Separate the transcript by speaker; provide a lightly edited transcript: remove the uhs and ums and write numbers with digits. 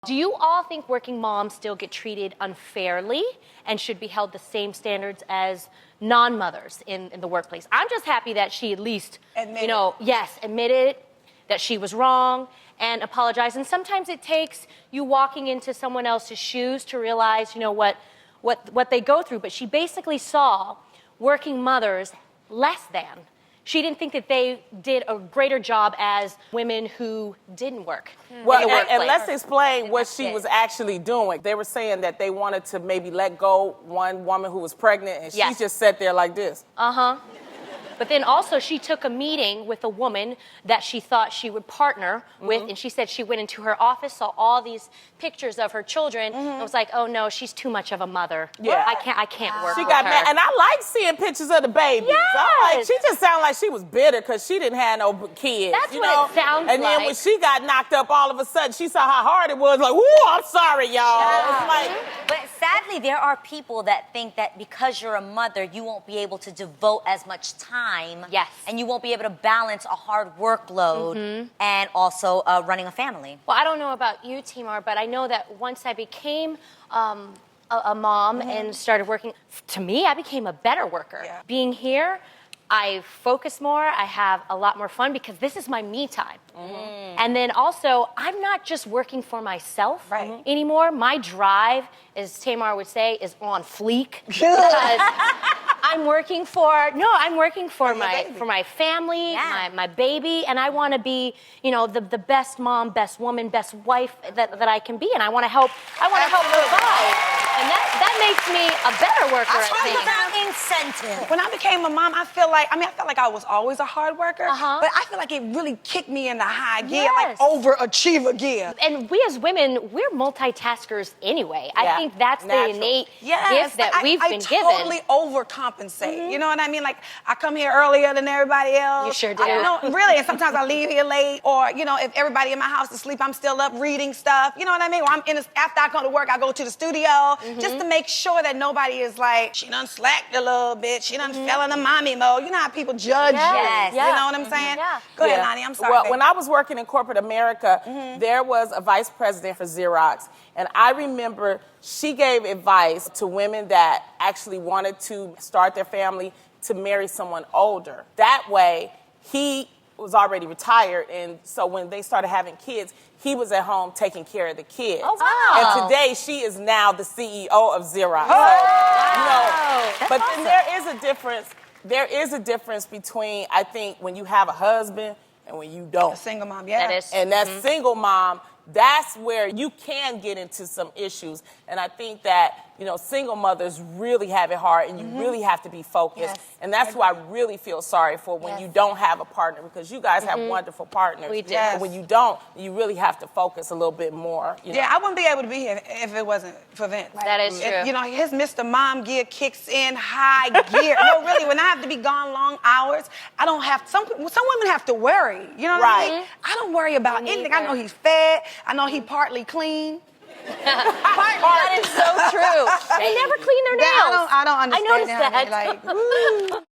Speaker 1: Do you all think working moms still get treated unfairly and should be held the same standards as non-mothers in the workplace? I'm just happy that she at least, admitted that she was wrong and apologized. And sometimes it takes you walking into someone else's shoes to realize, what they go through. But she basically saw working mothers less than. She didn't think that they did a greater job as women who didn't work in the workplace.
Speaker 2: And let's explain what she was actually doing. They were saying that they wanted to maybe let go one woman who was pregnant, and she just sat there like this.
Speaker 1: But then also she took a meeting with a woman that she thought she would partner with, and she said she went into her office, saw all these pictures of her children, and was like, oh no, she's too much of a mother.
Speaker 2: Yeah.
Speaker 1: I can't work
Speaker 2: She
Speaker 1: with
Speaker 2: got
Speaker 1: her.
Speaker 2: mad, and I like seeing pictures of the babies. I'm like, she just sounded like she was bitter because she didn't have no kids.
Speaker 1: That's what it sounds like.
Speaker 2: And then when she got knocked up, all of a sudden she saw how hard it was. Like, whoo, I'm sorry, y'all. It's like,
Speaker 3: but sadly, there are people that think that because you're a mother, you won't be able to devote as much time.
Speaker 1: Yes.
Speaker 3: And you won't be able to balance a hard workload and also running a family.
Speaker 1: Well, I don't know about you, Timar, but I know that once I became a mom and started working, to me, I became a better worker.
Speaker 4: Yeah.
Speaker 1: Being here, I focus more, I have a lot more fun because this is my me time. And then also, I'm not just working for myself anymore. My drive, as Tamar would say, is on fleek. Because I'm working for my family, my baby, and I want to be, the best mom, best woman, best wife that I can be, and I want to help provide. And that makes me a better worker, I think.
Speaker 3: About incentive.
Speaker 4: When I became a mom, I felt like I was always a hard worker, but I feel like it really kicked me in the high gear, like overachiever gear.
Speaker 1: And we as women, we're multitaskers anyway. I think that's the innate gift that we've been given.
Speaker 4: I totally overcompensate. You know what I mean? Like, I come here earlier than everybody else.
Speaker 1: You sure do.
Speaker 4: Really, and sometimes I leave here late, or, if everybody in my house is asleep, I'm still up reading stuff. You know what I mean? Or after I come to work, I go to the studio just to make sure that nobody is like, she done slacked a little bit, she done fell into mommy mode. You know how people judge you?
Speaker 3: Yes.
Speaker 4: You know what I'm saying? Go ahead, Lonnie, I'm sorry.
Speaker 2: Well, when I was working in corporate America, there was a vice president for Xerox, and I remember she gave advice to women that actually wanted to start their family to marry someone older. That way, he was already retired, and so when they started having kids, he was at home taking care of the kids.
Speaker 1: Oh, wow.
Speaker 2: And today, she is now the CEO of Xerox. But then there is a difference. There is a difference between, I think, when you have a husband and when you don't.
Speaker 4: A single mom, yeah.
Speaker 1: That is.
Speaker 2: And that single mom, that's where you can get into some issues. And I think that, single mothers really have it hard, and you really have to be focused.
Speaker 4: Yes.
Speaker 2: And that's who I really feel sorry for when you don't have a partner, because you guys have wonderful partners.
Speaker 1: We do.
Speaker 4: Yes.
Speaker 2: And when you don't, you really have to focus a little bit more.
Speaker 4: Yeah, I wouldn't be able to be here if it wasn't for Vince.
Speaker 1: That is true.
Speaker 4: His Mr. Mom gear kicks in high gear. No, really, when I have to be gone long hours, I don't have, some women have to worry. You know what I mean? I don't worry about anything. I know he's fed. I know he partly clean.
Speaker 1: That is so true. They never clean their nails.
Speaker 4: I don't understand.
Speaker 1: I noticed that.
Speaker 4: Like, woo.